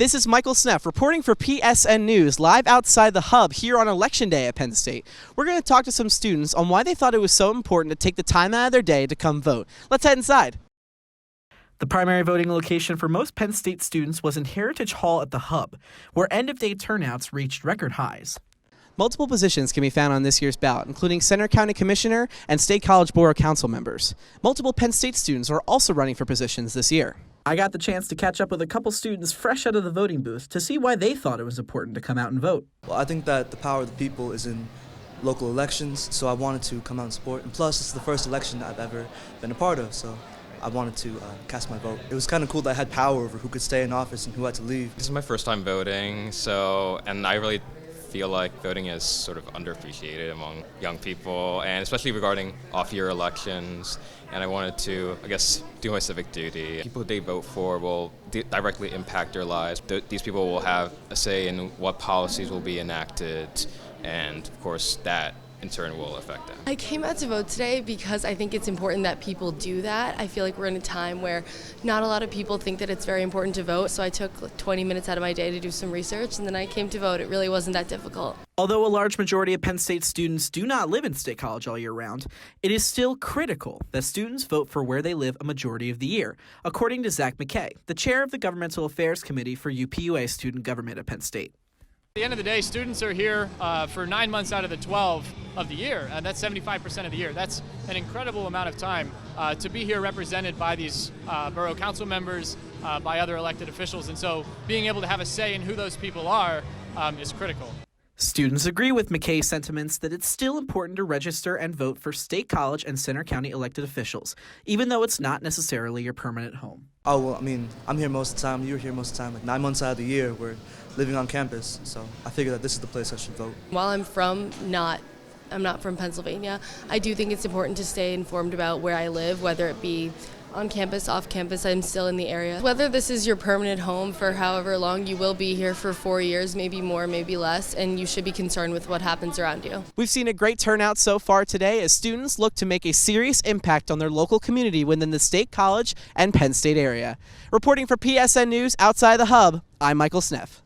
This is Michael Sneff reporting for PSN News live outside the hub here on Election Day at Penn State. We're going to talk to some students on why they thought it was so important to take the time out of their day to come vote. Let's head inside. The primary voting location for most Penn State students was in Heritage Hall at the hub, where end-of-day turnouts reached record highs. Multiple positions can be found on this year's ballot, including Center County Commissioner and State College Borough Council members. Multiple Penn State students are also running for positions this year. I got the chance to catch up with a couple students fresh out of the voting booth to see why they thought it was important to come out and vote. Well, I think that the power of the people is in local elections, so I wanted to come out and support. And plus, it's the first election that I've ever been a part of, so I wanted to cast my vote. It was kind of cool that I had power over who could stay in office and who had to leave. This is my first time voting, and I really feel like voting is sort of underappreciated among young people, and especially regarding off-year elections. And I wanted to, do my civic duty. People they vote for will directly impact their lives. These people will have a say in what policies will be enacted, and of course that in turn will affect them. I came out to vote today because I think it's important that people do that. I feel like we're in a time where not a lot of people think that it's very important to vote, so I took like 20 minutes out of my day to do some research, and then I came to vote. It really wasn't that difficult. Although a large majority of Penn State students do not live in State College all year round, it is still critical that students vote for where they live a majority of the year, according to Zach McKay, the chair of the Governmental Affairs Committee for UPUA Student Government at Penn State. At the end of the day, students are here for 9 months out of the 12 of the year, and that's 75% of the year. That's an incredible amount of time to be here represented by these borough council members, by other elected officials, and so being able to have a say in who those people are is critical. Students agree with McKay's sentiments that it's still important to register and vote for State College and Center County elected officials, even though it's not necessarily your permanent home. Oh, well, I'm here most of the time. You're here most of the time. Like 9 months out of the year, we're living on campus, so I figure that this is the place I should vote. While I'm not from Pennsylvania, I do think it's important to stay informed about where I live, whether it be on campus, off campus. I'm still in the area. Whether this is your permanent home for however long, you will be here for 4 years, maybe more, maybe less, and you should be concerned with what happens around you. We've seen a great turnout so far today as students look to make a serious impact on their local community within the State College and Penn State area. Reporting for PSN News outside the hub, I'm Michael Sneff.